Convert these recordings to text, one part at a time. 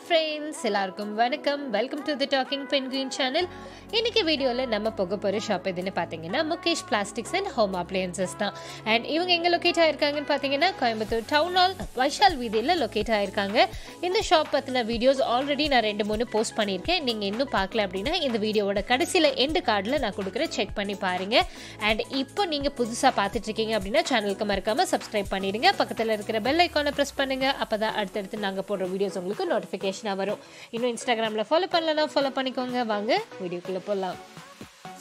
friends, எல்லாருக்கும் வணக்கம். Welcome to the docking penguin channel. இன்னைக்கு வீடியோல நம்ம போக போற ஷாப் எதுன்னு பாத்தீங்கன்னா Mukesh plastics and home appliances தான். அண்ட் இவங்க எங்க லொகேட் ஆயிருக்காங்கன்னு பாத்தீங்கன்னா கோயம்புத்தூர் டவுன் ஹால் வைஷால் வீதியில லொகேட் ஆயிருக்காங்க. இந்த ஷாப் பத்தின வீடியோஸ் ஆல்ரெடி நான் 2-3 போஸ்ட் பண்ணியிருக்கேன். நீங்க இன்னும் பார்க்கல அப்படின்னா இந்த வீடியோவோட கடைசியில எண்ட் கார்டில் நான் கொடுக்குற செக் பண்ணி பாருங்க. அண்ட் இப்போ நீங்க புதுசா பார்த்துட்டு இருக்கீங்க அப்படின்னா சேனலுக்கு மறக்காம சப்ஸ்கிரைப் பண்ணிடுங்க. பக்கத்தில் இருக்கிற பெல் ஐக்கானை ப்ரெஸ் பண்ணுங்க. அப்பதான் அடுத்தடுத்து நாங்க போடுற வீடியோஸ் உங்களுக்கு நோட்டிஃபிகேஷனாக வரும். இன்னும் இன்ஸ்டாகிராமில் ஃபாலோ பண்ணலன்னா ஃபாலோ பண்ணிக்கோங்க. வாங்க வீடியோக்குள்ளே போகலாம்.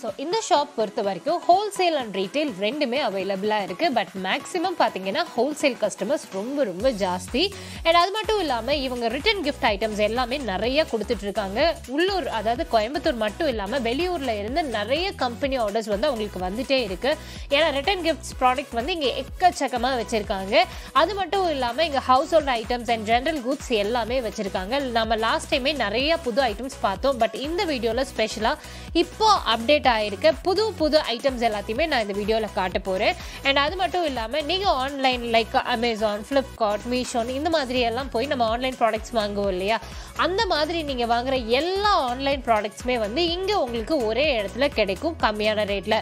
ஸோ இந்த ஷாப் பொறுத்த வரைக்கும் ஹோல்சேல் அண்ட் ரீட்டைல் ரெண்டுமே அவைலபிளாக இருக்குது. பட் மேக்ஸிமம் பார்த்தீங்கன்னா ஹோல்சேல் கஸ்டமர்ஸ் ரொம்ப ஜாஸ்தி. அண்ட் அது மட்டும் இல்லாமல் இவங்க ரிட்டன் கிஃப்ட் ஐட்டம்ஸ் எல்லாமே நிறைய கொடுத்துட்ருக்காங்க. உள்ளூர், அதாவது கோயம்புத்தூர் மட்டும் இல்லாமல் வெளியூரில் இருந்து நிறைய கம்பெனி ஆர்டர்ஸ் வந்து அவங்களுக்கு வந்துட்டே இருக்குது. ஏன்னா ரிட்டன் கிஃப்ட்ஸ் ப்ராடக்ட் வந்து இங்கே எக்கச்சக்கமாக வச்சுருக்காங்க. அது மட்டும் இல்லாமல் இங்கே house hold items and general goods எல்லாமே வச்சுருக்காங்க. நம்ம லாஸ்ட் டைமே நிறைய புது ஐட்டம்ஸ் பார்த்தோம். பட் இந்த வீடியோவில் ஸ்பெஷலாக இப்போ அப்டேட் ஆயிருக்க புது ஐட்டம்ஸ் எல்லாத்தையுமே நான் இந்த வீடியோவில் காட்ட போகிறேன். அண்ட் அது மட்டும் இல்லாமல் நீங்கள் online like Amazon, Flipkart, Meesho இந்த மாதிரி எல்லாம் போய் நம்ம ஆன்லைன் ப்ராடக்ட்ஸ் வாங்குவோம் இல்லையா, அந்த மாதிரி நீங்கள் வாங்குகிற எல்லா ஆன்லைன் ப்ராடக்ட்ஸுமே வந்து இங்கே உங்களுக்கு ஒரே இடத்துல கிடைக்கும் கம்மியான ரேட்டில்.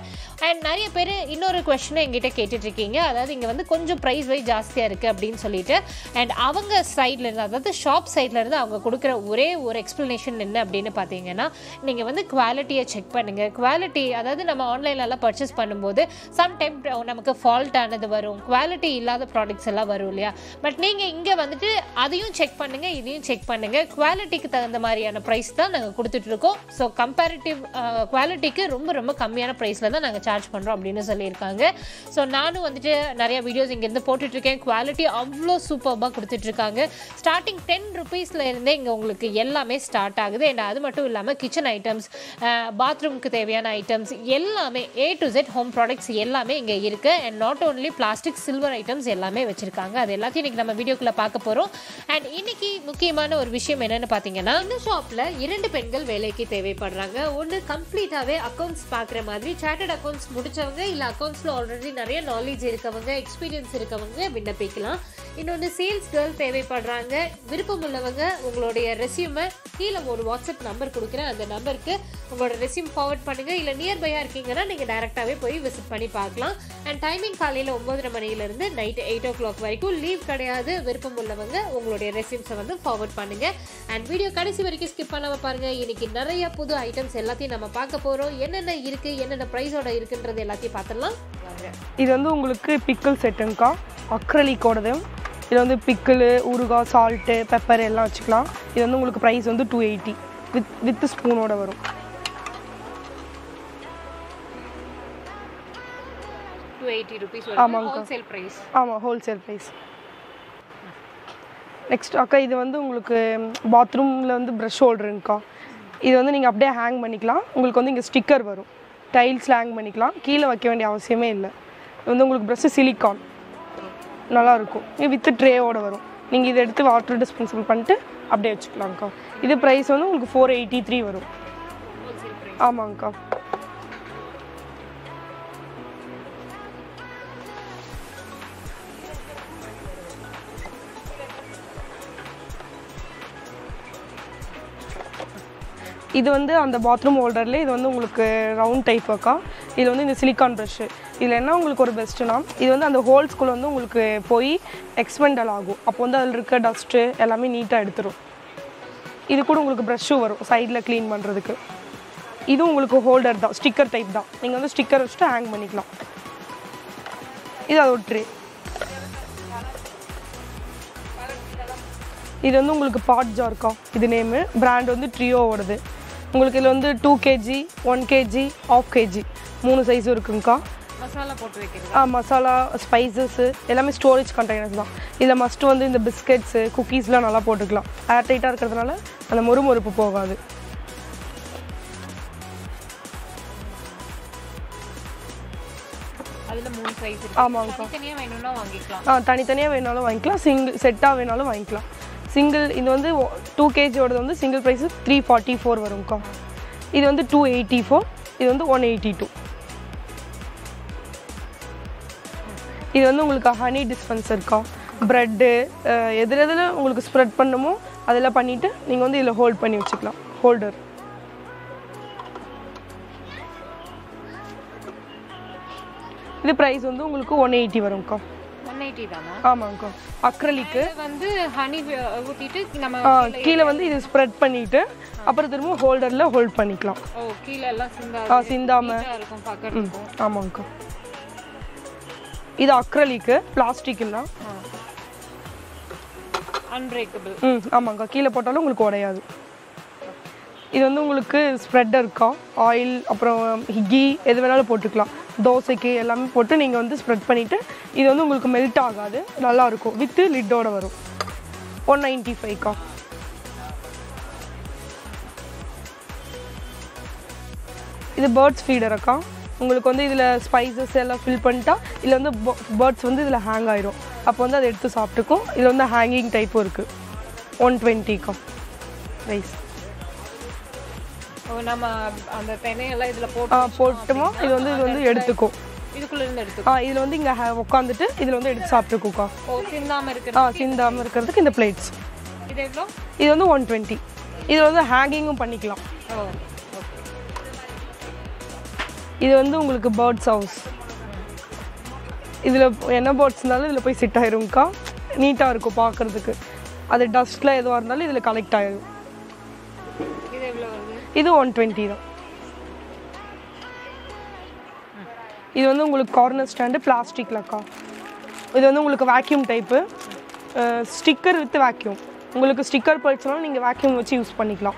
அண்ட் நிறைய பேர் இன்னொரு கொஸ்டினை எங்கிட்ட கேட்டுட்ருக்கீங்க, அதாவது இங்கே வந்து கொஞ்சம் ப்ரைஸ் வைஸ் ஜாஸ்தியாக இருக்குது அப்படின்னு சொல்லிட்டு. அண்ட் அவங்க சைட்லேருந்து, அதாவது ஷாப் சைட்லேருந்து அவங்க கொடுக்குற ஒரே ஒரு எக்ஸ்ப்ளனேஷன் என்ன அப்படின்னு பார்த்தீங்கன்னா, நீங்கள் வந்து குவாலிட்டியை செக் பண்ணுங்கள். குவாலிட்டி, அதாவது நம்ம ஆன்லைன்லலாம் பர்ச்சேஸ் பண்ணும்போது சம்டைம் நமக்கு ஃபால்ட் ஆனது வரும், குவாலிட்டி இல்லாத ப்ராடக்ட்ஸ் எல்லாம் வரும் இல்லையா. பட் நீங்கள் இங்கே வந்துட்டு அதையும் செக் பண்ணுங்கள், இதையும் செக் பண்ணுங்கள். குவாலிட்டிக்கு தகுந்த மாதிரியான ப்ரைஸ் தான் நாங்கள் கொடுத்துட்ருக்கோம். ஸோ கம்பேரிட்டிவ் குவாலிட்டிக்கு ரொம்ப கம்மியான ப்ரைஸில் தான் நாங்கள் சார்ஜ் பண்ணுறோம் அப்படின்னு சொல்லியிருக்காங்க. ஸோ நானும் வந்துட்டு நிறைய வீடியோஸ் இங்கேருந்து போட்டுட்ருக்கேன். குவாலிட்டி அவ்வளோ சூப்பராக கொடுத்துட்ருக்காங்க. ஸ்டார்டிங் 10 rupeesல இருந்தே இங்கே உங்களுக்கு எல்லாமே ஸ்டார்ட் ஆகுது. அண்ட் அது மட்டும் இல்லாமல் கிச்சன் ஐட்டம்ஸ், பாத்ரூமுக்கு தேவையான ஐட்டம்ஸ் எல்லாமே A to Z home products எல்லாமே இங்கே இருக்குது. And not only plastic, silver items எல்லாமே வச்சுருக்காங்க. அது எல்லாத்தையும் இன்றைக்கி நம்ம வீடியோக்குள்ளே பார்க்க போகிறோம். அண்ட் இன்னைக்கு முக்கியமான ஒரு விஷயம் என்னென்னு பார்த்தீங்கன்னா, இந்த ஷாப்பில் 2 பெண்கள் வேலைக்கு தேவைப்படுறாங்க. ஒன்று கம்ப்ளீட்டாகவே அக்கௌண்ட்ஸ் பார்க்குற மாதிரி சார்ட்டர்ட் அக்கௌண்ட்ஸ் முடித்தவங்க, இல்லை அக்கௌண்ட்ஸில் ஆல்ரெடி நிறைய நாலேஜ் இருக்கவங்க, எக்ஸ்பீரியன்ஸ் இருக்கவங்க விண்ணப்பிக்கலாம். இன்னொன்று சேல்ஸ் கேர்ள் தேவைப்படுறாங்க. விருப்பம் உள்ளவங்க உங்களுடைய ரெஸ்யூமை கீழே ஒரு வாட்ஸ்அப் நம்பர் கொடுக்குறேன், அந்த நம்பருக்கு உங்களோட ரெஸ்யூம் ஃபார்வர்ட் பண்ணுங்கள். இல்லை நியர்பையாக இருக்கீங்கன்னா நீங்கள் டேரெக்டாகவே போய் விசிட் பண்ணி பார்க்கலாம். அண்ட் டைமிங் காலையில் 9:30 மணிலேருந்து நைட்டு 8 o'clock வரைக்கும், லீவ் கிடையாது. விருப்பம் உள்ளவங்க உங்களுடைய ரெஸ்யூம்ஸை வந்து ஃபார்வர்ட் பண்ணுங்கள். அண்ட் வீடியோ கடைசி வரைக்கும் ஸ்கிப் பண்ணாமல் பாருங்கள். இன்றைக்கி நிறைய புது ஐட்டம்ஸ் எல்லாத்தையும் நம்ம பார்க்க போகிறோம். என்னென்ன இருக்குது, என்னென்ன ப்ரைஸோட இருக்குன்றது எல்லாத்தையும் பார்த்துடலாம். இது வந்து உங்களுக்கு பிக்கிள் செட்டுங்கக்கா, அக்ரலிக்கோடது. இது வந்து பிக்கிள், ஊறுகாய், சால்ட்டு, பெப்பர் எல்லாம் வச்சுக்கலாம். இது வந்து உங்களுக்கு ப்ரைஸ் வந்து 280 வித் ஸ்பூனோட வரும். 280 rupees. ஆமாங்க, ஹோல்சேல் ப்ரைஸ். ஆமாம், ஹோல்சேல் ப்ரைஸ். நெக்ஸ்ட் அக்கா, இது வந்து உங்களுக்கு பாத்ரூமில் வந்து ப்ரஷ் ஹோல்டருங்கக்கா. இது வந்து நீங்கள் அப்படியே ஹேங் பண்ணிக்கலாம். உங்களுக்கு வந்து இங்கே ஸ்டிக்கர் வரும், டைல்ஸில் ஹேங் பண்ணிக்கலாம். கீழே வைக்க வேண்டிய அவசியமே இல்லை. இது வந்து உங்களுக்கு ப்ரஷ்ஷு சிலிக்கான் நல்லாயிருக்கும். இது வித்து ட்ரேவோடு வரும். நீங்கள் இதை எடுத்து வாட்டர் டிஸ்பென்சிபிள் பண்ணிட்டு அப்படியே வச்சுக்கலாங்க்கா. இது ப்ரைஸ் வந்து உங்களுக்கு 483 வரும். ஆமாங்க்கா. இது வந்து அந்த பாத்ரூம் ஹோல்டர்லேயே இது வந்து உங்களுக்கு ரவுண்ட் டைப் அக்கா. இது வந்து இந்த சிலிக்கான் ப்ரஷ்ஷு. இதில் என்ன உங்களுக்கு ஒரு பெஸ்ட்டுனா, இது வந்து அந்த ஹோல்ஸ்குள்ளே வந்து உங்களுக்கு போய் எக்ஸ்பெண்டல் ஆகும். அப்போ வந்து அதில் இருக்க டஸ்ட்டு எல்லாமே நீட்டாக எடுத்துரும். இது கூட உங்களுக்கு ப்ரஷ்ஷும் வரும் சைடில் க்ளீன் பண்ணுறதுக்கு. இது உங்களுக்கு ஹோல்டர் தான், ஸ்டிக்கர் டைப் தான். நீங்கள் வந்து ஸ்டிக்கர் வச்சுட்டு ஹேங் பண்ணிக்கலாம். இது அதோட ட்ரே. இது வந்து உங்களுக்கு பாட் ஜார்க்கா. இது நேமு, பிராண்ட் வந்து ட்ரியோவோடது. உங்களுக்கு இதில் வந்து 2 kg, 1 kg, 1/2 kg 3 சைஸும் இருக்குங்கக்கா. மசாலா போட்டு வைக்கிறது. மசாலா, ஸ்பைசஸ்ஸு எல்லாமே ஸ்டோரேஜ் கண்டெய்னர்ஸ் தான். இதில் மஸ்ட்டு வந்து இந்த பிஸ்கெட்ஸு, குக்கீஸ்லாம் நல்லா போட்டுக்கலாம். ஏர் டைட்டாக இருக்கிறதுனால அந்த மொறுப்பு போகாது. அதில் 3 சைஸ் இருக்கு. ஆமாங்கக்கா. தனித்தனியாக வேணும்னா வாங்கிக்கலாம். தனித்தனியாக வேணாலும் வாங்கிக்கலாம், சிங்கிள் செட்டாக வேணாலும் வாங்கிக்கலாம். சிங்கிள் இது வந்து 2 kg வந்து சிங்கிள் ப்ரைஸு 344 வரும்க்கா. இது வந்து 284, இது வந்து 182. இது வந்து உங்களுக்கு ஹனி டிஸ்பென்சர்க்கா. ப்ரெட்டு எதில் உங்களுக்கு ஸ்ப்ரெட் பண்ணுமோ அதெல்லாம் பண்ணிவிட்டு நீங்கள் வந்து இதில் ஹோல்ட் பண்ணி வச்சுக்கலாம். ஹோல்டர் இது ப்ரைஸ் வந்து உங்களுக்கு 180 வரும்க்கா. 180 தானா? ஆமாங்கக்கா. அக்ரலிக்கு வந்து ஹனி ஊத்திட்டு நம்ம கீழே வந்து இது ஸ்ப்ரெட் பண்ணிட்டு அப்புறம் திரும்ப ஹோல்டரில் ஹோல்ட் பண்ணிக்கலாம். ஓ கீழே எல்லாம் சிந்தாம இருக்கும் பார்க்கறதுக்கு. ஆமாங்கக்கா. இது அக்ரலிக்கு, பிளாஸ்டிக் இல்லை, அன்பிரேக்கபிள். ஆமாங்கக்கா. கீழே போட்டாலும் உங்களுக்கு உடையாது. இது வந்து உங்களுக்கு ஸ்ப்ரெட் இருக்கா, ஆயில் அப்புறம் கீ எது வேணாலும் போட்டுக்கலாம். தோசைக்கு எல்லாமே போட்டு நீங்கள் வந்து ஸ்ப்ரெட் பண்ணிவிட்டு இது வந்து உங்களுக்கு மெல்ட் ஆகாது, நல்லாயிருக்கும். வித்து லிட்டோட வரும். 195க்கா. இது பேர்ட்ஸ் ஃபீடருக்கா. உங்களுக்கு வந்து இதில் ஸ்பைசஸ் எல்லாம் ஃபில் பண்ணிட்டா இதில் வந்து பேர்ட்ஸ் வந்து இதில் ஹேங் ஆயிரும். அப்போ வந்து அதை எடுத்து சாப்பிட்டுக்கும். இதில் வந்து ஹேங்கிங் டைப்பும் இருக்குது. 120க்கா ப்ரைஸ். நம்ம அந்த தெனையெல்லாம் இதில் போட்டுமா இது வந்து எடுத்துக்கும். இதுக்குள்ள இருந்து எடுத்துக்கும். இதில் வந்து இங்கே உட்காந்துட்டு இதில் வந்து எடுத்து சாப்பிட்டுக்கோக்கா. சிந்தாமல் இருக்கிறதுக்கு இந்த பிளேட்ஸ். இது எவ்வளோ? இது வந்து 120. இதில் வந்து ஹேங்கிங்கும் பண்ணிக்கலாம். இது வந்து உங்களுக்கு பேர்ட்ஸ் ஹவுஸ். இதில் என்ன பேர்ட்ஸ் இருந்தாலும் இதில் போய் சிட் ஆயிரும்க்கா. நீட்டாக இருக்கும் பார்க்குறதுக்கு. அது டஸ்ட்டில் எதுவாக இருந்தாலும் இதில் கலெக்ட் ஆயிடும். இது 120 தான். இது வந்து உங்களுக்கு கார்னர் ஸ்டாண்டு பிளாஸ்டிக்லக்கா. இது வந்து உங்களுக்கு vacuum type, sticker with vacuum. உங்களுக்கு ஸ்டிக்கர் போயிடுச்சுனாலும் நீங்கள் வேக்யூம் வச்சு யூஸ் பண்ணிக்கலாம்.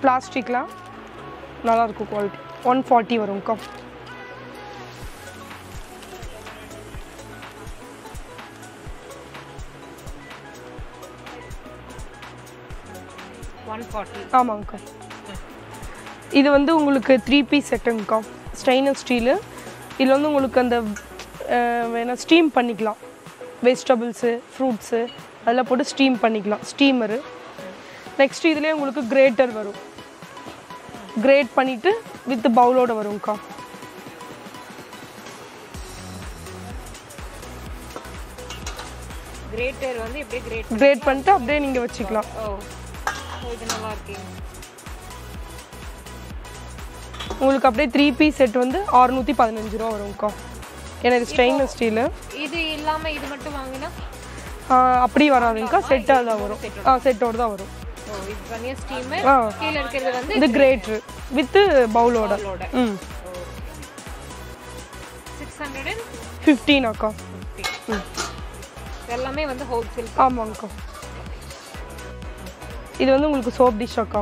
பிளாஸ்டிக்லாம் நல்லாயிருக்கும் குவாலிட்டி. 140 வரும்க்கா. ஆமாங்கக்கா. இது வந்து உங்களுக்கு 3 பீஸ் செட்டுங்கக்கா. Stainless steel. இதில் வந்து உங்களுக்கு அந்த வேணால் ஸ்டீம் பண்ணிக்கலாம். வெஜிடபிள்ஸு, ஃப்ரூட்ஸு அதெல்லாம் போட்டு ஸ்டீம் பண்ணிக்கலாம். ஸ்டீமரு. நெக்ஸ்ட் இதுலேயே உங்களுக்கு கிரேட்டர் வரும். கிரேட் பண்ணிவிட்டு வித் பவுலோட வரும்க்கா. கிரேட்டர் வந்து இப்படியே கிரேட் பண்ணிட்டு அப்படியே நீங்கள் வச்சுக்கலாம். இது நல்லா இருக்கு. உங்களுக்கு அப்படியே 3 பீஸ் செட் வந்து 615 ரூபா வரும்க்கா. ஏன்னா இது ஸ்டெயின்லெஸ் ஸ்டீலு. இது இல்லாமல் இது மட்டும் வாங்கினா அப்படி வராதுங்கக்கா. செட்டாக தான் வரும். செட்டோடு தான் வரும். இது தனியாக ஸ்டீமர். கீழே இருக்கிறது வந்து இது கிரேட்டர் வித் பவுலோட. 615 அக்கா. எல்லாமே வந்து ஹோல்சேல். ஆமாங்கக்கா. இது வந்து உங்களுக்கு சோப் டிஷ் அக்கா.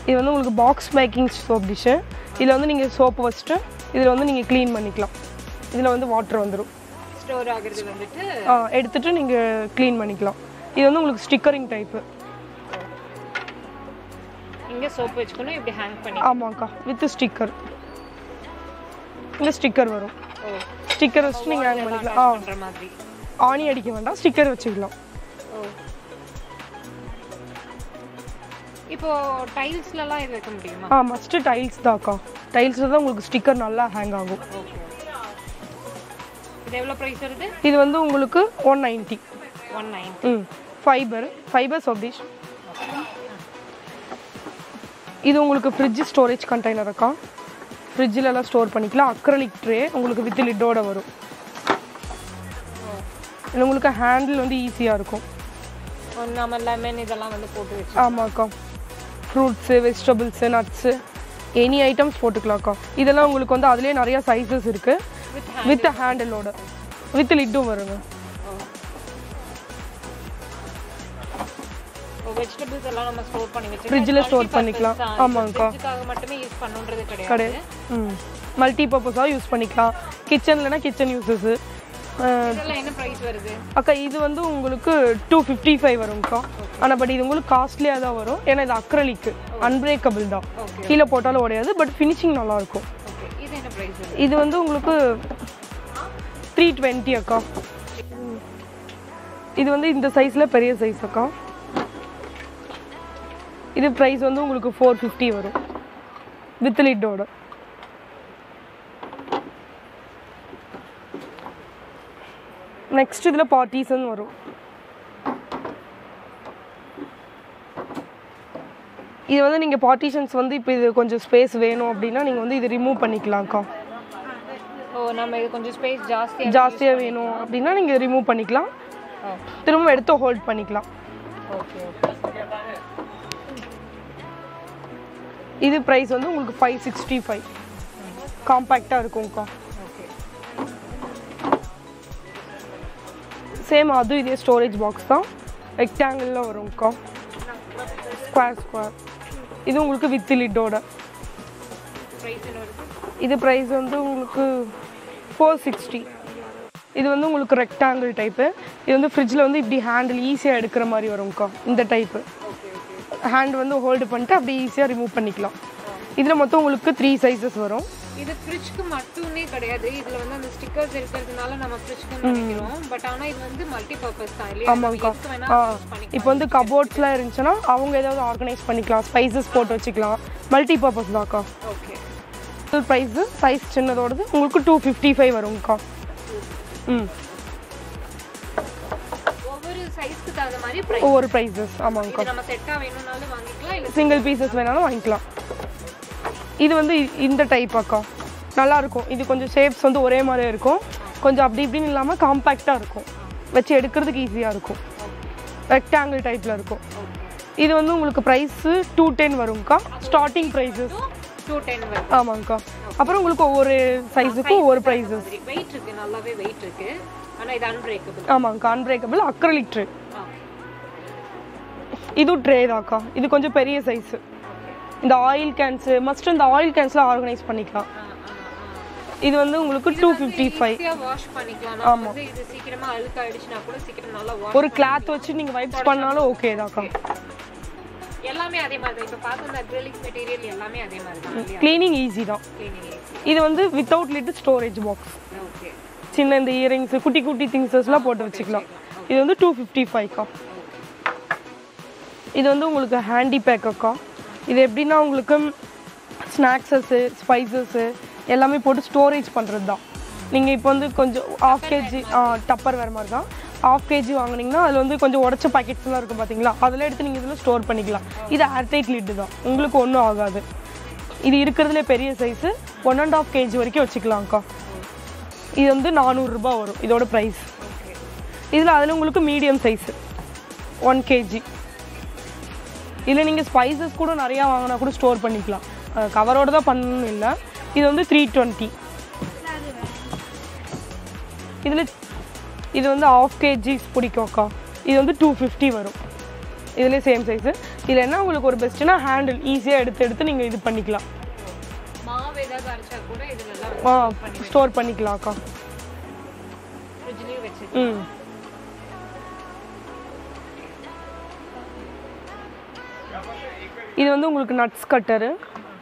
இது வந்து உங்களுக்கு பாக்ஸ் மேக்கிங் சோப் டிஷ்ஷு. இதில் வந்து நீங்கள் சோப்பு வச்சுட்டு இதில் வந்து நீங்கள் க்ளீன் பண்ணிக்கலாம். இதில் வந்து வாட்டர் வந்துடும். ஸ்டோர் ஆகிறது வந்துட்டு எடுத்துகிட்டு நீங்கள் க்ளீன் பண்ணிக்கலாம். இது வந்து உங்களுக்கு ஸ்டிக்கரிங் டைப்பு. இங்கே சோப்பு வச்சுக்கணும், இப்படி ஹேங் பண்ணி. ஆமாங்கக்கா. With sticker. இங்கே ஸ்டிக்கர் வரும். ஸ்டிக்கர் வச்சுட்டு நீங்கள் ஹேங் பண்ணிக்கலாம். ஆணி அடிக்க வேண்டாம், ஸ்டிக்கர் வச்சுக்கலாம். இப்போ டைல்ஸ்லலாம் இது வைக்க முடியுமா? மஸ்ட் டைல்ஸ் தான்க்கா. டைல்ஸில் தான் உங்களுக்கு ஸ்டிக்கர் நல்லா ஹேங் ஆகும். இது எவ்வளோ ப்ரைஸ் வருது? இது வந்து உங்களுக்கு 190. Fibre soap dish. இது உங்களுக்கு ஃப்ரிட்ஜ் ஸ்டோரேஜ் கண்டெய்னர் அக்கா. ஃப்ரிட்ஜிலலாம் ஸ்டோர் பண்ணிக்கலாம். அக்ரலிக் ட்ரே உங்களுக்கு வித் லிட்டோட வரும். இது உங்களுக்கு ஹேண்டில் வந்து ஈஸியாக இருக்கும். நம்ம லெமன் இதெல்லாம் வந்து போட்டு வச்சு. ஆமாக்கா. Fruits, vegetables, nuts any items போட்டுக்கலாம்க்கா. இதெல்லாம் உங்களுக்கு வந்து அதுலேயே நிறையா சைஸஸ் இருக்குது. வித் ஹேண்டிலோட வித் லிட்டும் வருங்க. வெஜிடபிள்ஸ் எல்லாம் நம்ம ஸ்டோர் பண்ணி வச்சு ஃப்ரிட்ஜில் ஸ்டோர் பண்ணிக்கலாம். ஆமாங்கக்கா. இதுக்காக மட்டுமே யூஸ் பண்ணணுன்றது கிடையாது. மல்டி பர்பஸாக யூஸ் பண்ணிக்கலாம். கிச்சன்லனா கிச்சன் யூஸஸ். இதெல்லாம் என்ன பிரைஸ் வருது அக்கா? இது வந்து உங்களுக்கு 255 வரும்க்கா. ஆனால் பட் இது உங்களுக்கு காஸ்ட்லியாக தான் வரும். ஏன்னா இது அக்ரலிக்கு அன்பிரேக்கபிள் தான். கீழே போட்டாலும் உடையாது. பட் ஃபினிஷிங் நல்லாயிருக்கும். இது என்ன பிரைஸ்? இது வந்து உங்களுக்கு 320 அக்கா. இது வந்து இந்த சைஸில் பெரிய சைஸ் அக்கா. இது ப்ரைஸ் வந்து உங்களுக்கு 450 வரும் வித் லிட்டோட. நெக்ஸ்ட் இதில் பார்ட்டிஷன் வரும். இது வந்து நீங்கள் பார்ட்டிஷன்ஸ் வந்து இப்போ இது கொஞ்சம் ஸ்பேஸ் வேணும் அப்படின்னா நீங்கள் வந்து இது ரிமூவ் பண்ணிக்கலாம்க்கா. ஓ நம்ம இது கொஞ்சம் ஸ்பேஸ் ஜாஸ்தியாக வேணும் அப்படின்னா நீங்கள் ரிமூவ் பண்ணிக்கலாம், திரும்ப எடுத்து ஹோல்ட் பண்ணிக்கலாம். ஓகே. இது ப்ரைஸ் வந்து உங்களுக்கு 565 காம்பேக்டாக இருக்கும்க்கா. சேம் அதுவும் இதே ஸ்டோரேஜ் பாக்ஸ் தான், ரெக்டாங்கிளில் வரும்க்கா, ஸ்கொயர். இது உங்களுக்கு வித் லிட்டோட. இது ப்ரைஸ் வந்து உங்களுக்கு 460. இது வந்து உங்களுக்கு ரெக்டாங்கிள் டைப்பு. இது வந்து ஃப்ரிட்ஜில் வந்து இப்படி ஹேண்டில் ஈஸியாக எடுக்கிற மாதிரி வரும்க்கா. இந்த டைப்பு ஹேண்ட் வந்து ஹோல்டு பண்ணிட்டு அப்படியே ஈஸியாக ரிமூவ் பண்ணிக்கலாம். இதில் மொத்தம் உங்களுக்கு 3 சைஸஸ் வரும். இது ஃப்ரிட்ஜ்க்கு மட்டுமே கிடையாது, இதில் வந்து அந்த ஸ்டிக்கர்ஸ் இருக்கிறதுனால நம்ம ஃப்ரிட்ஜ்க்கு நினைக்கிறோம். பட் ஆனால் இது வந்து மல்டி பர்பஸ் தான் இல்லையா? ஆமாங்கக்கா. இப்போ வந்து கபோர்ட்ஸ்லாம் இருந்துச்சுன்னா அவங்க ஏதாவது ஆர்கனைஸ் பண்ணிக்கலாம், ஸ்பைசஸ் போட்டு வச்சுக்கலாம். மல்டி பர்பஸ் தான்க்கா. ஓகே. ப்ரைஸு சைஸ் சின்னதோடது உங்களுக்கு 255 வரும்க்கா. ஒவ்வொரு சைஸ்க்கு தகுந்த மாதிரி பிரைஸ், ஒவ்வொரு ப்ரைஸஸ். ஆமாங்கக்கா. நம்ம செட்டா வேணும்னாலும் வாங்கிக்கலாம், இல்ல சிங்கிள் பீசஸ் வேணாலும் வாங்கிக்கலாம். இது வந்து இந்த டைப் அக்கா நல்லா இருக்கும். இது கொஞ்சம் ஷேப்ஸ் வந்து ஒரே மாதிரியே இருக்கும், கொஞ்சம் அப்படி இப்படின்னு இல்லாமல் காம்பேக்டாக இருக்கும், வச்சு எடுக்கிறதுக்கு ஈஸியாக இருக்கும். ரெக்டாங்கிள் டைப்பில் இருக்கும். இது வந்து உங்களுக்கு ப்ரைஸு 210 வரும்க்கா. ஸ்டார்டிங் ப்ரைஸஸ் 210 வரும். ஆமாங்கக்கா. அப்புறம் உங்களுக்கு ஒவ்வொரு சைஸுக்கும் ஒவ்வொரு ப்ரைஸஸ். வெயிட் இருக்கு, நல்லாவே வெயிட் இருக்கு. ஆனா இது அன்பிரேக்கபிள். ஆமாங்கக்கா, அன்பிரேக்கபிள் அக்ரிலிக் ட்ரே. இது ட்ரே தான்க்கா. இது கொஞ்சம் பெரிய சைஸு. இந்த ஆயில் கேன்ஸு மஸ்ட் இந்த ஆயில் கேன்ஸ்லாம் ஆர்கனைஸ் பண்ணிக்கலாம். இது வந்து உங்களுக்கு 255. வாஷ் பண்ணிக்கலாம். ஆமா, இது சீக்கிரமா அழுக்கு ஆயிடுச்சுனா கூட சீக்கிரம் நல்லா வாஷ். ஒரு கிளாத் வச்சு நீங்க வைப்ஸ் பண்ணாலும் ஓகே தான்க்கா. எல்லாமே அதே மாதிரி தான். இப்ப பார்த்த அந்த அக்ரிலிக் மெட்டீரியல் எல்லாமே அதே மாதிரி தான். க்ளீனிங் ஈஸி தான். இது வந்து without lid storage box. Okay. சின்ன இந்த இயரிங்ஸ் குட்டி குட்டி திங்ஸஸ்லாம் போட்டு வச்சுக்கலாம். இது வந்து 255க்கா. இது வந்து உங்களுக்கு ஹேண்டி பேக் அக்கா. இது எப்படின்னா உங்களுக்கு ஸ்நாக்ஸஸ்ஸு ஸ்பைசஸ்ஸு எல்லாமே போட்டு ஸ்டோரேஜ் பண்ணுறது தான். நீங்கள் இப்போ வந்து கொஞ்சம் 1/2 kg டப்பர் வேறு மாதிரி தான் 1/2 kg வாங்கினீங்கன்னா அதில் வந்து கொஞ்சம் உடச்ச பாக்கெட்ஸ்லாம் இருக்கும் பார்த்தீங்களா, அதெல்லாம் எடுத்து நீங்கள் இதில் ஸ்டோர் பண்ணிக்கலாம். இது ஏர்டைட் லிட்டு தான், உங்களுக்கு ஒன்றும் ஆகாது. இது இருக்கிறதுலே பெரிய சைஸு 1.5 kg வரைக்கும் வச்சுக்கலாம்க்கா. இது வந்து 400 ரூபாய் வரும் இதோட ப்ரைஸ். அதில் உங்களுக்கு மீடியம் சைஸு 1 kg. இதில் நீங்கள் ஸ்பைசஸ் கூட நிறையா வாங்கினா கூட ஸ்டோர் பண்ணிக்கலாம், கவரோடு தான் பண்ணணும் இல்லை. இது வந்து 320. இது வந்து 1/2 kg பிடிக்கும்க்கா. இது வந்து 250 வரும். இதுலேயே சேம் சைஸு. இதில் என்ன உங்களுக்கு ஒரு பெஸ்ட்டுனா ஹேண்டில் ஈஸியாக எடுத்து நீங்கள் இது பண்ணிக்கலாம். மாவு ஏதாவது அரைச்சா கூட இதில் ஸ்டோர் பண்ணிக்கலாம்க்கா. ஃப்ரிட்ஜ்லேயே வச்சு. இது வந்து உங்களுக்கு நட்ஸ் கட்டரு.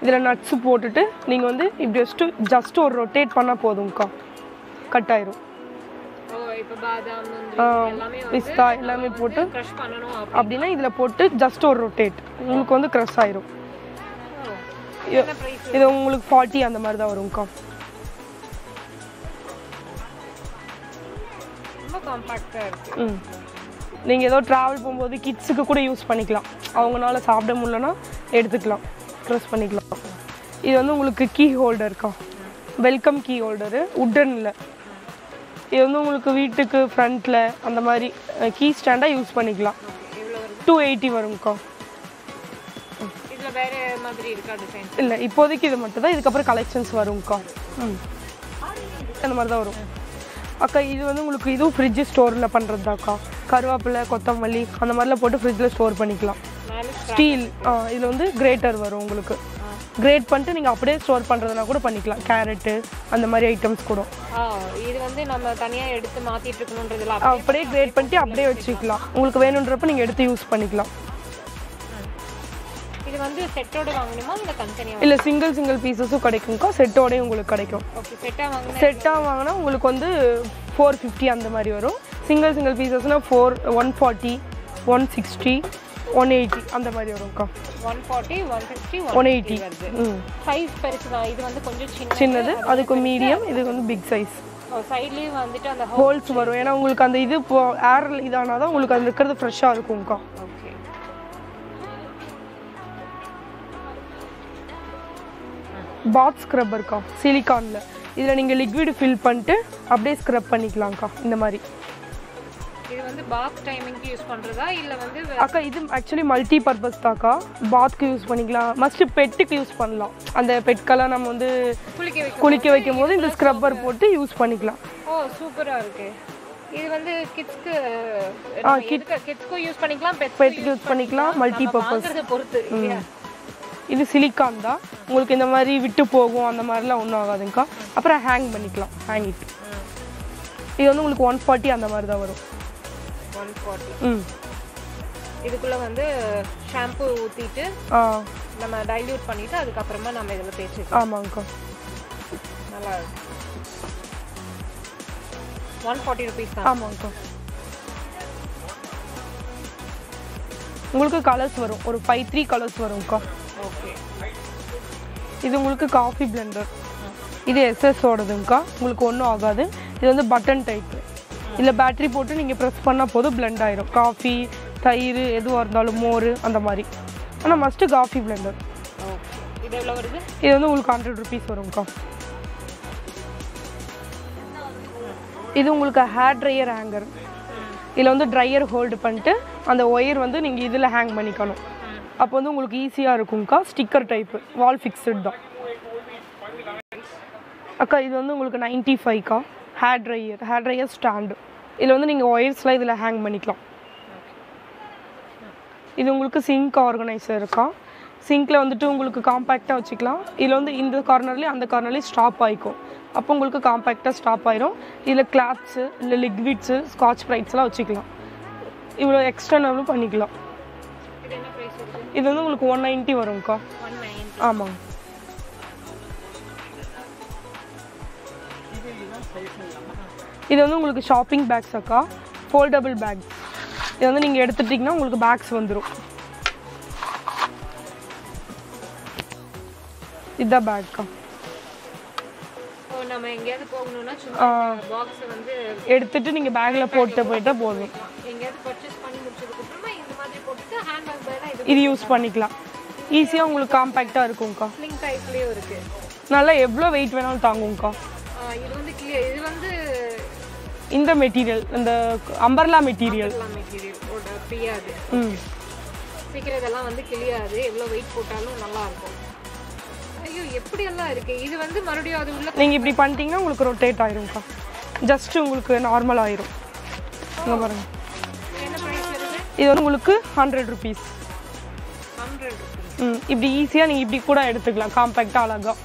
இதில் நட்ஸு போட்டுட்டு நீங்கள் வந்து இப்படி வச்சுட்டு ஜஸ்ட் ஒரு ரொட்டேட் பண்ணால் போதும்க்கா, கட் ஆயிரும். பிஸ்தா எல்லாமே போட்டு அப்படின்னா இதில் போட்டு ஜஸ்ட் ஒரு ரொட்டேட் உங்களுக்கு வந்து க்ரஷ் ஆயிரும். இது உங்களுக்கு 40 அந்த மாதிரி தான் வரும்க்கா. நீங்கள் ஏதோ ட்ராவல் போகும்போது கிட்ஸுக்கு கூட யூஸ் பண்ணிக்கலாம், அவங்களால சாப்பிட முடியலன்னா எடுத்துக்கலாம், க்ரஷ் பண்ணிக்கலாம். இது வந்து உங்களுக்கு கீ ஹோல்டர்க்கா, வெல்கம் கீ ஹோல்டரு, உட்டனில். இது வந்து உங்களுக்கு வீட்டுக்கு ஃப்ரண்ட்டில் அந்த மாதிரி கீ ஸ்டாண்டாக யூஸ் பண்ணிக்கலாம். 280 வரும்க்கா. இல்லை இப்போதைக்கு இது மட்டும் தான், இதுக்கப்புறம் கலெக்ஷன்ஸ் வரும்க்கா. அந்த மாதிரி தான் வரும் அக்கா. இது வந்து உங்களுக்கு இதுவும் ஃப்ரிட்ஜு ஸ்டோரில் பண்ணுறது தான்க்கா. கருவேப்பிலை கொத்தமல்லி அந்த மாதிரிலாம் போட்டு ஃப்ரிட்ஜில் ஸ்டோர் பண்ணிக்கலாம். ஸ்டீல். இதில் வந்து கிரேட்டர் வரும் உங்களுக்கு. கிரேட் பண்ணிட்டு நீங்கள் அப்படியே ஸ்டோர் பண்ணுறதுனா கூட பண்ணிக்கலாம், கேரட்டு அந்த மாதிரி ஐட்டம்ஸ் கூட. இது வந்து நம்ம தனியாக எடுத்து மாற்றிட்டு இருக்கணுன்றதுல அப்படியே கிரேட் பண்ணிட்டு அப்படியே வச்சுக்கலாம், உங்களுக்கு வேணுன்றப்ப நீங்கள் எடுத்து யூஸ் பண்ணிக்கலாம். இது வந்து செட்டோட வாங்கணுமா இல்லை தனித்தனியாக? இல்லை சிங்கிள் பீசஸும் கிடைக்கும்க்கா, செட்டோடையும் உங்களுக்கு கிடைக்கும். செட்டாக வாங்கினா உங்களுக்கு வந்து 450 அந்த மாதிரி வரும். சிங்கிள் பீசஸ்னால் 140 160 180 அந்த மாதிரி வரும்க்கா. 140 160 180 சைஸ் பெருசு தான். இது வந்து கொஞ்சம் சின்னது, அதுக்கு மீடியம், இது வந்து பிக் சைஸ். சைட்லேயும் வந்துட்டு அந்த ஹோல்ஸ் வரும், ஏன்னா உங்களுக்கு அந்த இது ஏர் இதானா தான் உங்களுக்கு அது இருக்கிறது ஃப்ரெஷ்ஷாக இருக்கும்க்கா. பாத் ஸ்க்ரப்பர்க்கா சிலிக்கானில். இதில் நீங்கள் லிக்விட் ஃபில் பண்ணிட்டு அப்படியே ஸ்க்ரப் பண்ணிக்கலாம்க்கா. இந்த மாதிரி இது வந்து பாத் டைமிங்க்கு யூஸ் பண்ணுறதா இல்லை வந்து அக்கா இது ஆக்சுவலி மல்டி பர்பஸ் தாக்கா. பாத்க்கு யூஸ் பண்ணிக்கலாம், மஸ்ட்டு பெட்டுக்கு யூஸ் பண்ணலாம். அந்த பெட்கெல்லாம் நம்ம வந்து குளிக்க வைக்கும் போது இந்த ஸ்க்ரப்பர் போட்டு யூஸ் பண்ணிக்கலாம். ஓ சூப்பராக இருக்குது. இது வந்து கிட்ஸ்க்கு கிட்ஸ்க்கு யூஸ் பண்ணிக்கலாம், பெட்டுக்கு யூஸ் பண்ணிக்கலாம், மல்டி பர்பஸ் பொறுத்து. இது சிலிக்கான் தான். உங்களுக்கு இந்த மாதிரி விட்டு போகும் அந்த மாதிரிலாம் ஒன்றும் ஆகாதுங்கக்கா. அப்புறம் ஹேங் பண்ணிக்கலாம், ஹேங் இட். இது வந்து உங்களுக்கு 140 அந்த மாதிரி தான் வரும். 140. இதுக்குள்ள வந்து ஷாம்பு ஊற்றிட்டு நம்ம டைல்யூட் பண்ணிட்டு அதுக்கப்புறமா நம்ம இதில் தேய்ச்சிக்கலாம். ஆமாங்கக்கா. நல்லா இருக்கும். 140 rupees தான். ஆமாங்கக்கா. உங்களுக்கு கலர்ஸ் வரும், ஒரு 5-3 கலர்ஸ் வரும்க்கா. ஓகே. இது உங்களுக்கு காஃபி பிளெண்டர். இது எஸ்எஸோடதுங்கக்கா. உங்களுக்கு ஒன்றும் ஆகாது. இது வந்து பட்டன் டைப்பு. இதில் பேட்டரி போட்டு நீங்கள் ப்ரெஸ் பண்ணால் போதும் பிளெண்ட் ஆயிரும். காஃபி, தயிர் எதுவாக இருந்தாலும், மோர் அந்த மாதிரி. ஆனால் மஸ்ட்டு காஃபி பிளெண்டர். ஓகே. இது எவ்வளோ வருது? இது வந்து உங்களுக்கு 100 rupees வரும்க்கா. இது உங்களுக்கு ஹேர் ட்ரையர் ஹேங்கர். இதில் வந்து ட்ரையர் ஹோல்டு பண்ணிட்டு அந்த ஒயர் வந்து நீங்கள் இதில் ஹேங் பண்ணிக்கணும். அப்போ வந்து உங்களுக்கு ஈஸியாக இருக்கும்க்கா. ஸ்டிக்கர் டைப்பு, வால் ஃபிக்ஸ்டு தான் அக்கா. இது வந்து உங்களுக்கு 95க்கா. Hair dryer stand. இதில் வந்து நீங்கள் ஒயர்ஸ்லாம் இதில் ஹேங் பண்ணிக்கலாம். இது உங்களுக்கு சிங்க் ஆர்கனைசர் இருக்கா. சிங்கில் வந்துட்டு உங்களுக்கு காம்பேக்டாக வச்சுக்கலாம். இதில் வந்து இந்த கார்னர்லேயும் அந்த கார்னர்லேயும் ஸ்டாப் ஆகிக்கும். அப்போ உங்களுக்கு காம்பேக்டாக ஸ்டாப் ஆயிரும். இதில் கிளாத்ஸு இல்லை லிக்விட்ஸு ஸ்காட்ச் ப்ரைட்ஸ்லாம் வச்சுக்கலாம். இவ்வளோ எக்ஸ்டர்னலும் பண்ணிக்கலாம். இது வந்து உங்களுக்கு 190 வரும்க்கா. ஆமாங்க. இது வந்து உங்களுக்கு ஷாப்பிங் பேக்ஸ் அக்கா. Foldable bags. இது வந்து நீங்கள் எடுத்துட்டிங்கன்னா உங்களுக்கு பேக்ஸ் வந்துடும். இதுதான் பேக்கா. நம்ம எங்கயாவது போகணும்னா சும்மா பாக்ஸ் வந்து எடுத்துட்டு நீங்க பேக்ல போட்டு போயிட்டா போதும். எங்கயாவது பர்ச்சேஸ் பண்ணி முடிச்சதுக்கு அப்புறமா இந்த மாதிரி போட்டுட்டு ஹேண்ட் பேக் பதிலா இது யூஸ் பண்ணிக்கலாம். ஈஸியா உங்களுக்கு காம்பாக்ட்டா இருக்கும்க்கா. ஸ்லிங் டைப்லயே இருக்கு. நல்லா எவ்வளவு வெயிட் வேணாலும் தாங்கும்க்கா. இது வந்து கிளியர். இது வந்து இந்த மெட்டீரியல் இந்த அம்பர்லா மெட்டீரியல் ஓட பிரியாது. சீக்கிரம் இதெல்லாம் வந்து கிளியாது. எவ்வளவு வெயிட் போட்டாலும் நல்லா இருக்கும். ஐயோ எப்படி எல்லாம் இருக்கு. இது வந்து மறுபடியும் அது உள்ள நீங்க இப்படி பண்ணிட்டீங்கன்னா உங்களுக்கு ரொட்டேட் ஆயிரும்க்கா. ஜஸ்ட் உங்களுக்கு நார்மல் ஆயிரும். இங்க பாருங்க. என்ன பிரைஸ் வருது? இது வந்து உங்களுக்கு 100 rupees. 100 rupees. இப்படி ஈஸியா நீங்க இப்படி கூட எடுத்துக்கலாம். காம்பாக்ட்டா அழகா.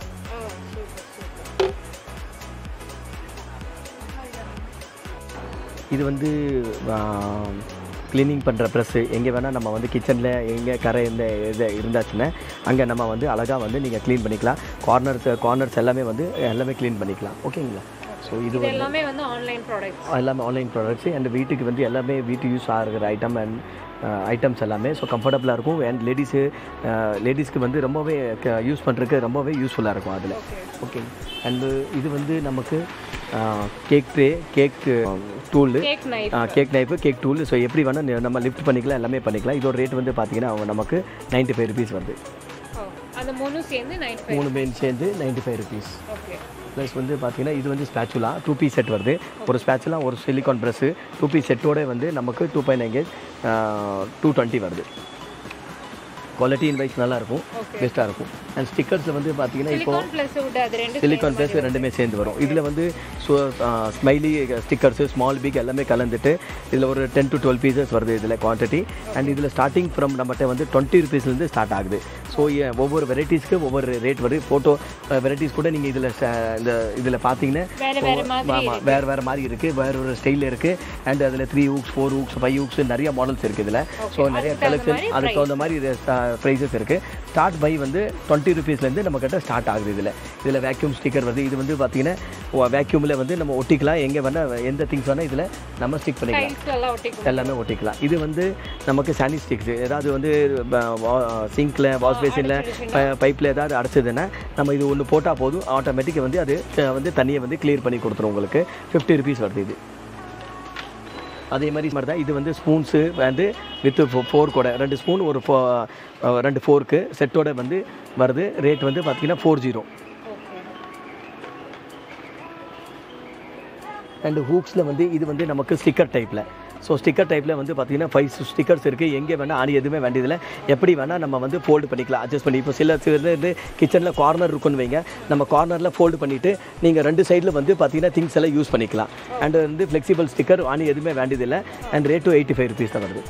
இது வந்து க்ளீனிங் பண்ணுற ப்ரெஸ்ஸு. எங்கே வேணால் நம்ம வந்து கிச்சனில் எங்கே கரை இந்த இது இருந்தாச்சுன்னா அங்கே நம்ம வந்து அழகாக வந்து நீங்கள் க்ளீன் பண்ணிக்கலாம். கார்னர்ஸ் எல்லாமே க்ளீன் பண்ணிக்கலாம். ஓகேங்களா? ஸோ இது எல்லாமே வந்து ஆன்லைன் ப்ராடக்ட்ஸ். எல்லாமே ஆன்லைன் ப்ராடக்ட்ஸு. அண்ட் வீட்டுக்கு வந்து எல்லாமே வீட்டு யூஸ் ஆகிற ஐட்டம்ஸ் எல்லாமே ஸோ கம்ஃபர்டபுளாக இருக்கும். அண்ட் லேடிஸ்க்கு வந்து ரொம்பவே யூஸ் பண்ணுறதுக்கு ரொம்பவே யூஸ்ஃபுல்லாக இருக்கும் அதில். ஓகே. அண்டு இது வந்து நமக்கு cake tray, cake tool, cake knife, cake tool. So எப்படி வேணால் நம்ம லிஃப்ட் பண்ணிக்கலாம், எல்லாமே பண்ணிக்கலாம். இதோட ரேட் வந்து பார்த்தீங்கன்னா அவங்க நமக்கு 95 rupees வருது. அந்த மூணு சேர்ந்து 95 rupees. ப்ளஸ் வந்து பார்த்தீங்கன்னா இது வந்து ஸ்பேச்சுலா 2 piece செட் வருது. ஒரு ஸ்பேச்சுலா, ஒரு சிலிகான் ப்ரெஸ்ஸு 2 piece செட்டோட வந்து நமக்கு 2.9 gauge 220 வருது. குவாலிட்டி இன்வைஸ் நல்லாயிருக்கும், பெஸ்ட்டாக இருக்கும். அண்ட் ஸ்டிக்கர்ஸில் வந்து பார்த்தீங்கன்னா இப்போ சிலிகான் ப்ளஸ் ரெண்டுமே சேர்ந்து வரும். இதில் வந்து ஸ்மைலி ஸ்டிக்கர்ஸு ஸ்மால் பிக் எல்லாமே கலந்துட்டு இதில் ஒரு 10 to 12 pieces வருது இதில் குவான்டிட்டி. அண்ட் இதில் ஸ்டார்டிங் ஃப்ரம் நம்மகிட்ட வந்து 20 rupeesலேருந்து ஸ்டார்ட் ஆகுது. ஸோ ஒவ்வொரு வெரைட்டிஸ்க்கு ஒவ்வொரு ரேட் வருது. ஃபோட்டோ வெரைட்டிஸ் கூட நீங்கள் இதில் பார்த்தீங்கன்னா வேறு மாதிரி இருக்குது, வேறு ஒரு ஸ்டைலில் இருக்குது. அண்ட் அதில் 3 hooks 4 hooks 5 hooks நிறைய மாடல்ஸ் இருக்குது இதில். ஸோ நிறைய கலெக்ஷன் அதுக்கு தகுந்த மாதிரி ப்ரைஸஸ் இருக்குது. ஸ்டார்ட் பை வந்து 20 rupeesலேருந்து நம்மக்கிட்ட ஸ்டார்ட் ஆகுது. இதில் வேக்யூம் ஸ்டிக்கர் வருது. இது வந்து பார்த்தீங்கன்னா வேக்யூமில் வந்து நம்ம ஒட்டிக்கலாம். எங்கே வேணால் எந்த திங்ஸ் வேணால் இதில் நம்ம ஸ்டிக் பண்ணிக்கலாம், எல்லாமே ஒட்டிக்கலாம். இது வந்து நமக்கு சானிட் ஸ்டிக்ஸ். ஏதாவது வந்து சிங்கில் வாஷ் பேசினில் பைப்பில் ஏதாவது அடைச்சதுன்னா நம்ம இது ஒன்று போட்டால் போதும், ஆட்டோமேட்டிக்காக வந்து அது வந்து தண்ணியை வந்து கிளியர் பண்ணி கொடுத்துரும். உங்களுக்கு 50 rupees வருது இது. அதே மாதிரி தான் இது வந்து ஸ்பூன்ஸு வந்து வித் ஃபோர்க்கோட 2 ஸ்பூன் ஒரு 2 ஃபோர்க்கு செட்டோட வந்து வருது. ரேட் வந்து பார்த்தீங்கன்னா 40. அண்ட் ஹூக்ஸில் வந்து இது வந்து நமக்கு ஸ்டிக்கர் டைப்பில். ஸோ ஸ்டிக்கர் டைப்பில் வந்து பார்த்திங்கன்னா 5 ஸ்டிக்கர்ஸ் இருக்குது. எங்கே வேணால் ஆணி எதுவுமே வேண்டியதில்லை. எப்படி வேணால் நம்ம வந்து ஃபோல்டு பண்ணிக்கலாம், அட்ஜஸ்ட் பண்ணி. இப்போ சில இது கிச்சனில் கார்னர் இருக்குன்னு வைங்க, நம்ம கார்னரில் ஃபோல்டு பண்ணிவிட்டு நீங்கள் 2 சைடில் வந்து பார்த்திங்கன்னா திங்ஸ் எல்லாம் யூஸ் பண்ணிக்கலாம். அண்ட் வந்து ஃப்ளெக்சிபிள் ஸ்டிக்கர், ஆணி எதுவுமே வேண்டியதில்லை. அண்ட் ரேட்டு 85 rupees தான் வருது.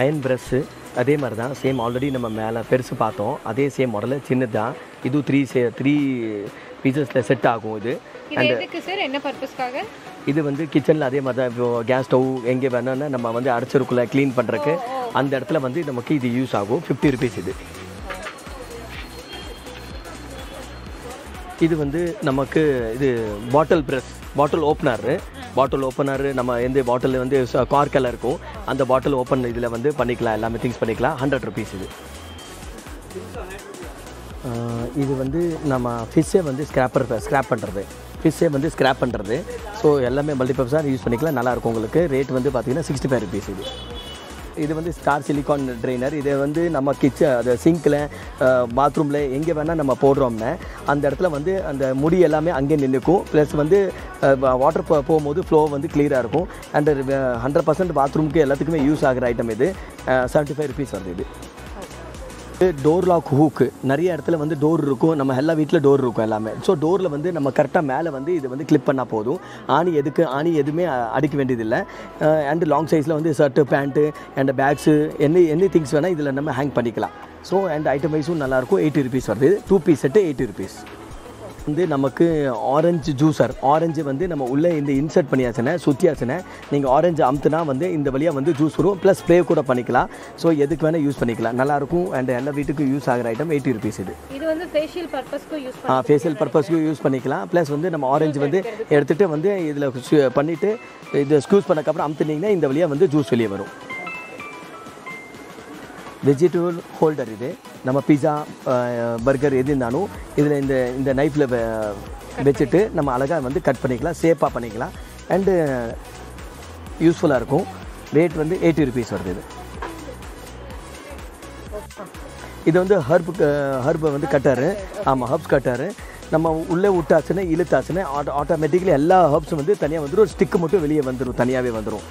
அயன் ப்ரஷ்ஷு அதே மாதிரி தான், சேம். ஆல்ரெடி நம்ம மேலே பெருசு பார்த்தோம், அதே சேம் மாடலில் சின்னது தான். இது 3 பீசஸில் செட் ஆகும் இது. என்ன பர்பஸ்க்காக? இது வந்து கிச்சனில் அதே மாதிரி தான். இப்போ கேஸ் ஸ்டவ் எங்கே வேணும்னா நம்ம வந்து அடைச்சிருக்குள்ள க்ளீன் பண்ணுறக்கு அந்த இடத்துல வந்து நமக்கு இது யூஸ் ஆகும். 50 rupees இது. இது வந்து நமக்கு இது பாட்டில் ப்ரெஸ், பாட்டில் ஓப்பனர். நம்ம எந்த பாட்டில் வந்து கார்க்கெல்லாம் இருக்கும், அந்த பாட்டில் ஓப்பன் இதில் வந்து பண்ணிக்கலாம், எல்லாமே திங்ஸ் பண்ணிக்கலாம். 100 rupees இது. இது வந்து நம்ம ஃபிஷ்ஷை வந்து ஸ்க்ராப் பண்ணுறது. ஸோ எல்லாமே மல்டிபர்பஸாக யூஸ் பண்ணிக்கலாம், நல்லாயிருக்கும் உங்களுக்கு. ரேட் வந்து பார்த்திங்கன்னா 65 rupees இது. இது வந்து ஸ்டார் சிலிகான் ட்ரெயினர். இதை வந்து நம்ம அது சிங்கில் பாத்ரூமில் எங்கே வேணால் நம்ம போடுறோம்னா அந்த இடத்துல வந்து அந்த முடி எல்லாமே அங்கே நின்றுக்கும். ப்ளஸ் வந்து வாட்டர் போகும்போது ஃப்ளோ வந்து கிளியராக இருக்கும். அண்ட் 100% பாத்ரூமுக்கு எல்லாத்துக்குமே யூஸ் ஆகிற ஐட்டம் இது. 75 rupees வருது இது. டோர் லாக் ஹூக்கு நிறைய இடத்துல வந்து டோர் இருக்கும், நம்ம எல்லா வீட்டில் டோர் இருக்கும் எல்லாமே. ஸோ டோரில் வந்து நம்ம கரெக்டாக மேலே வந்து இது வந்து கிளிப் பண்ணால் போதும். ஆணி எதுவுமே அடிக்க வேண்டியதில்லை. அண்டு லாங் சைஸில் வந்து shirt, pant and bags any things வேணால் இதில் நம்ம ஹேங் பண்ணிக்கலாம். ஸோ அண்ட் ஐட்டம் வைஸும் நல்லாயிருக்கும். 80 rupees வருது. 2 piece செட்டு 80 rupees. வந்து நமக்கு ஆரஞ்சு ஜூஸர். ஆரஞ்சு வந்து நம்ம உள்ளே இந்த இன்சர்ட் பண்ணியாச்சுன்னா சுற்றியாச்சுன்னா நீங்கள் ஆரஞ்சு அமுத்துனா வந்து இந்த வழியாக வந்து ஜூஸ் வரும். ப்ளஸ் ப்ளே கூட பண்ணிக்கலாம். ஸோ எதுக்கு வேணால் யூஸ் பண்ணிக்கலாம், நல்லாயிருக்கும். அண்ட் எல்லா வீட்டுக்கும் யூஸ் ஆகிற ஐட்டம் 80 rupees இது. இது வந்து ஃபேஷியல் பர்பஸ்க்கு யூஸ் பண்ணிக்கலாம். ப்ளஸ் வந்து நம்ம ஆரஞ்சு வந்து எடுத்துகிட்டு வந்து இதில் பண்ணிவிட்டு இதை ஸ்க்யூஸ் பண்ணக்கப்புறம் அமுத்துனீங்கன்னா இந்த வழியாக வந்து ஜூஸ் வெளியே வரும். வெஜிடபிள் ஹோல்டர் இது. நம்ம பிஸா, பர்கர் எது இருந்தாலும் இதில் இந்த நைஃப்பில் வச்சுட்டு நம்ம அழகாக வந்து கட் பண்ணிக்கலாம், ஷேப்பாக பண்ணிக்கலாம். அண்டு யூஸ்ஃபுல்லாக இருக்கும். ரேட் வந்து 80 rupees வருது இது. இது வந்து ஹர்பை வந்து கட்டாரு. ஆமாம், ஹர்ப்ஸ் கட்டாரு. நம்ம உள்ளே விட்டாச்சுன்னா இழுத்தாச்சுன்னா ஆட்டோமேட்டிக்கலி எல்லா ஹர்ப்ஸும் வந்து தனியாக வந்துடும். ஒரு ஸ்டிக்கு மட்டும் வெளியே வந்துடும், தனியாகவே வந்துடும்.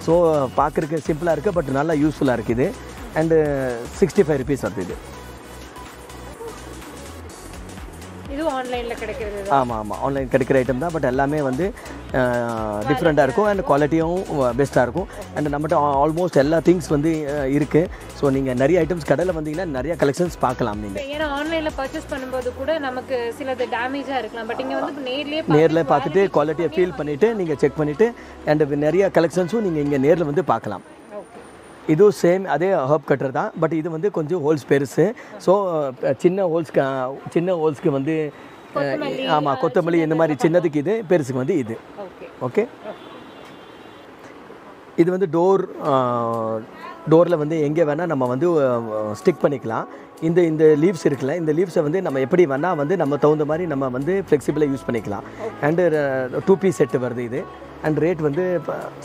ஸோ பார்க்குறதுக்கு சிம்பிளாக இருக்குது, பட் நல்லா யூஸ்ஃபுல்லாக இருக்குது. அண்டு 65 rupees வருது இது. ஆமாம், ஆன்லைன் கிடைக்கிற ஐட்டம் தான். பட் எல்லாமே வந்து டிஃப்ரெண்ட்டாக இருக்கும். அண்ட் குவாலிட்டியும் பெஸ்ட்டாக இருக்கும். அண்ட் நம்மகிட்ட ஆல்மோஸ்ட் எல்லா திங்ஸ் வந்து இருக்குது. ஸோ நீங்கள் நிறைய ஐட்டம்ஸ் கடையில் வந்தீங்கன்னா நிறைய கலெக்ஷன்ஸ் பார்க்கலாம். நீங்கள் ஏன்னா ஆன்லைனில் பர்ச்சேஸ் பண்ணும்போது கூட நமக்கு சிலது டேமேஜாக இருக்கலாம். பட் இங்கே வந்து நேரில் பார்த்துட்டு குவாலிட்டியை ஃபீல் பண்ணிவிட்டு நீங்கள் செக் பண்ணிவிட்டு அண்ட் நிறைய கலெக்ஷன்ஸும் நீங்கள் இங்கே நேரில் வந்து பார்க்கலாம். இதுவும் சேம் அதே ஹர்ப் கட்டர் தான். பட் இது வந்து கொஞ்சம் ஹோல்ஸ் பெருசு. ஸோ சின்ன ஹோல்ஸ்க்கு வந்து ஆமாம் கொத்தமல்லி இந்த மாதிரி சின்னதுக்கு இது, பெருசுக்கு வந்து இது. ஓகே. இது வந்து டோரில் வந்து எங்கே வேணால் நம்ம வந்து ஸ்டிக் பண்ணிக்கலாம். இந்த லீவ்ஸ் இருக்குல்ல, இந்த லீவ்ஸை வந்து நம்ம எப்படி வேணால் வந்து நம்ம தகுந்த மாதிரி நம்ம வந்து ஃப்ளெக்சிபிளாக யூஸ் பண்ணிக்கலாம். அண்டு 2 piece செட்டு வருது இது. அண்ட் ரேட் வந்து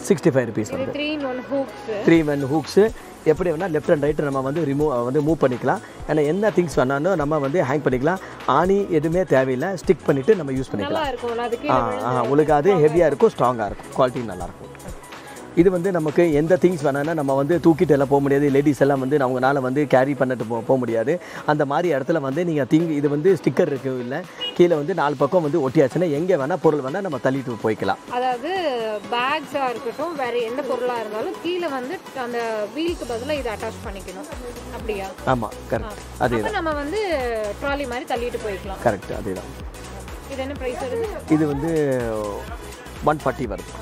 65 rupees வருது. 3-in-1 ஹூக்ஸு எப்படி வேணால் லெஃப்ட் அண்ட் ரைட்டு நம்ம வந்து மூவ் பண்ணிக்கலாம். ஏன்னா என்ன திங்ஸ் வேணாலும் நம்ம வந்து ஹேங் பண்ணிக்கலாம். ஆணி எதுவுமே தேவையில்லை, ஸ்டிக் பண்ணிவிட்டு நம்ம யூஸ் பண்ணிக்கலாம். உங்களுக்கு அது ஹெவியாக இருக்கும், ஸ்ட்ராங்காக இருக்கும், குவாலிட்டி நல்லாயிருக்கும். இது வந்து நமக்கு எந்த திங்ஸ் வேணாலும் நம்ம வந்து தூக்கிட்டு எல்லாம் போக முடியாது. லேடிஸ் எல்லாம் வந்து அவங்களால வந்து கேரி பண்ணிட்டு போக முடியாது. அந்த மாதிரி இடத்துல வந்து நீங்கள் இது வந்து ஸ்டிக்கர் இருக்கு இல்லை, கீழே வந்து 4 பக்கம் வந்து ஒட்டியாச்சுன்னா எங்கே வேணால் பொருள் வேணால் நம்ம தள்ளிட்டு போய்க்கலாம். அதாவது பேக்ஸாக இருக்கட்டும், வேறு எந்த பொருளாக இருந்தாலும் கீழே வந்து அந்த வீலுக்கு பதிலாக இதை அட்டாச் பண்ணிக்கணும். அப்படியா? ஆமாம், கரெக்ட். அதே தான். நம்ம வந்து ட்ராலி மாதிரி தள்ளிட்டு போய்க்கலாம். கரெக்ட், அதே தான். இது என்ன ப்ரைஸ் வருது? இது வந்து 140 வருது.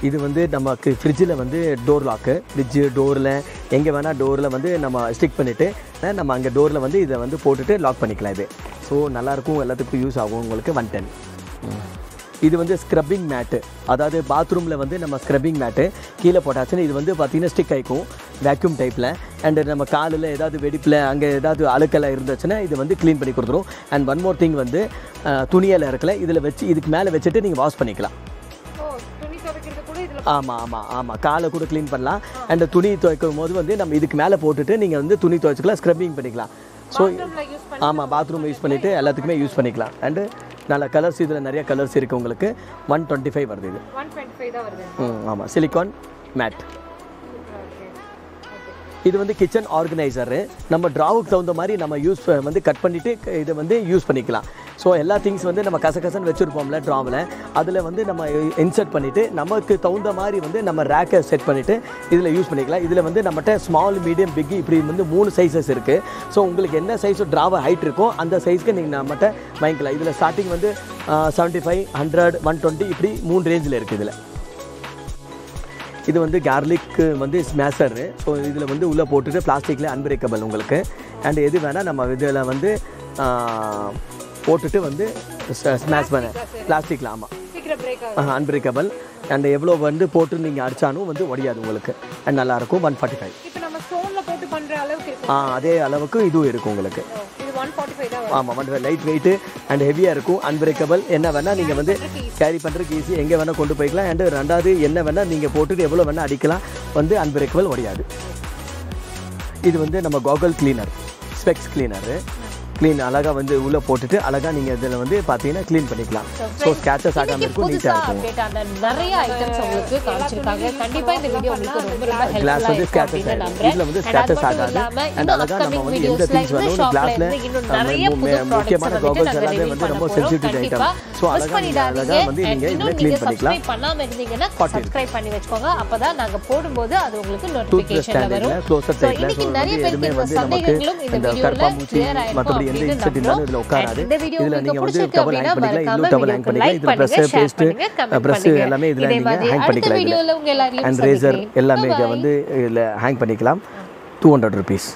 இது வந்து நமக்கு ஃப்ரிட்ஜில் வந்து டோர் லாக்கு, ஃப்ரிட்ஜு டோரில் எங்கே வேணால் டோரில் வந்து நம்ம ஸ்டிக் பண்ணிவிட்டு நம்ம அங்கே டோரில் வந்து இதை வந்து போட்டுட்டு லாக் பண்ணிக்கலாம். இது ஸோ நல்லாயிருக்கும், எல்லாத்துக்கும் யூஸ் ஆகும் உங்களுக்கு. 110. இது வந்து ஸ்க்ரப்பிங் மேட்டு. அதாவது பாத்ரூமில் வந்து நம்ம ஸ்க்ரப்பிங் மேட்டு கீழே போட்டாச்சுன்னா இது வந்து பார்த்திங்கன்னா ஸ்டிக் ஆகிக்கும் வேக்யூம் டைப்பில். அண்டு நம்ம காலில் ஏதாவது வெடிப்பில் அங்கே ஏதாவது அழுக்கெல்லாம் இருந்துச்சுன்னா இது வந்து க்ளீன் பண்ணி கொடுத்துரும். அண்ட் ஒன் மோர் திங் வந்து துணியில் இருக்கல இதில் வச்சு இதுக்கு மேலே வச்சுட்டு நீங்கள் வாஷ் பண்ணிக்கலாம். ஆமாம், காலை கூட க்ளீன் பண்ணலாம். அண்ட் துணி துவைக்கும் போது வந்து நம்ம இதுக்கு மேலே போட்டுட்டு நீங்கள் வந்து துணி துவைச்சிக்கலாம், ஸ்க்ரப்பிங் பண்ணிக்கலாம். ஸோ ஆமாம், பாத்ரூம் யூஸ் பண்ணிவிட்டு எல்லாத்துக்குமே யூஸ் பண்ணிக்கலாம். அண்டு நல்ல கலர்ஸ் இதில் நிறைய கலர்ஸ் இருக்குது உங்களுக்கு 125 வருது இது 125 தான் வருது ஆமாம் சிலிகான் மேட் இது வந்து கிச்சன் ஆர்கனைசரு நம்ம ட்ராவுக்கு தகுந்த மாதிரி நம்ம யூஸ் வந்து கட் பண்ணிவிட்டு இதை வந்து யூஸ் பண்ணிக்கலாம் ஸோ எல்லா திங்ஸ் வந்து நம்ம கசகசன்னு வச்சுருப்போம்ல ட்ராவில் அதில் வந்து நம்ம இன்சர்ட் பண்ணிவிட்டு நமக்கு தகுந்த மாதிரி வந்து நம்ம ரேக்கை செட் பண்ணிவிட்டு இதில் யூஸ் பண்ணிக்கலாம் இதில் வந்து நம்மகிட்ட ஸ்மால் மீடியம் பிக் இப்படி வந்து 3 சைஸஸ் இருக்குது ஸோ உங்களுக்கு என்ன சைஸ் ட்ராவை ஹைட் இருக்கோ அந்த சைஸ்க்கு நீங்கள் நம்மகிட்ட வாங்கிக்கலாம் இதில் ஸ்டார்டிங் வந்து 75 100 120 இப்படி 3 ரேஞ்சில் இருக்குது இதில் இது வந்து கார்லிக் வந்து ஸ்மேஷரு ஸோ இதில் வந்து உள்ளே போட்டுட்டு பிளாஸ்டிக்கில் அன்பிரேக்கபிள் உங்களுக்கு அண்ட் எது வேணால் நம்ம இதில் வந்து போட்டுட்டு வந்து ஸ்மேஷ் பண்ண பிளாஸ்டிக்கில் ஆமாம் அன்பிரேக்கபிள் அண்ட் எவ்வளோ வந்து போட்டு நீங்கள் அடித்தாலும் வந்து உடையாது உங்களுக்கு அண்ட் நல்லாயிருக்கும் 145 இப்போ நம்ம ஸ்டோன்ல போட்டு பண்ற அளவுக்கு இருக்கு அதே அளவுக்கு இதுவும் இருக்கும் உங்களுக்கு இது 145 தான் ஆமாம் 145 லைட் வெயிட்டு அண்ட் ஹெவியாக இருக்கும் அன்பிரேக்கபிள் என்ன வேணால் நீங்கள் வந்து கேரி பண்ணுறதுக்கு ஈஸி எங்கே வேணால் கொண்டு போய்க்கலாம் அண்டு ரெண்டாவது என்ன வேணால் நீங்கள் போட்டுட்டு எவ்வளோ வேணால் அடிக்கலாம் வந்து அன்பிரேக்கபிள் உடையாது இது வந்து நம்ம Kargil cleaner specs cleaner clean அழகாக வந்து உள்ளே போட்டுட்டு அழகாக நீங்கள் இதில் வந்து பார்த்தீங்கன்னா க்ளீன் பண்ணிக்கலாம் ஸோ ஸ்கேச்சஸ் ஆகாமல் இருக்கும் நீட்டாக இருக்கும் நிறைய ஐட்டம்ஸ் உங்களுக்கு காமிச்சிருக்காங்க கண்டிப்பா இந்த வீடியோ உங்களுக்கு ரொம்ப ரொம்ப கிளாஸ் வந்து ஸ்கேச்சஸ் ஆகாது இதில் வந்து ஸ்கேச்சஸ் ஆகாது அண்ட் அழகாக நம்ம வந்து எந்த திங்ஸ் வேணும் கிளாஸில் முக்கியமான காகல்ஸ் எல்லாமே வந்து ரொம்ப சென்சிட்டிவ் ஐட்டம் ஸோ அழகாக வந்து நீங்கள் இதில் க்ளீன் பண்ணிக்கலாம் பண்ணாம இருந்தீங்கன்னா சப்ஸ்கிரைப் பண்ணி வச்சுக்கோங்க அப்பதான் நாங்க போடும்போது அது உங்களுக்கு நோட்டிஃபிகேஷன்ல வரும் க்ளோசர் சைடில் ஸோ வந்து எதுவுமே வந்து நமக்கு இந்த கருப்பாம்பூச்சி மற்றபடி எந்த இன்செக்ட் இருந்தாலும் இதில் உட்காராது இதில் நீங்கள் வந்து டவல் ஹேங் பண்ணிக்கலாம் இன்னும் டவல் ஹேங் பண்ணிக்கலாம் இதில் ப்ரெஸ்ஸு பேஸ்ட்டு ப்ரெஸ்ஸு எல்லாமே இதில் நீங்கள் ஹேங் பண்ணிக்கலாம் இதில் அண்ட் ரேசர் எல்லாமே இதை வந்து இதில் ஹேங் பண்ணிக்கலாம் 200 rupees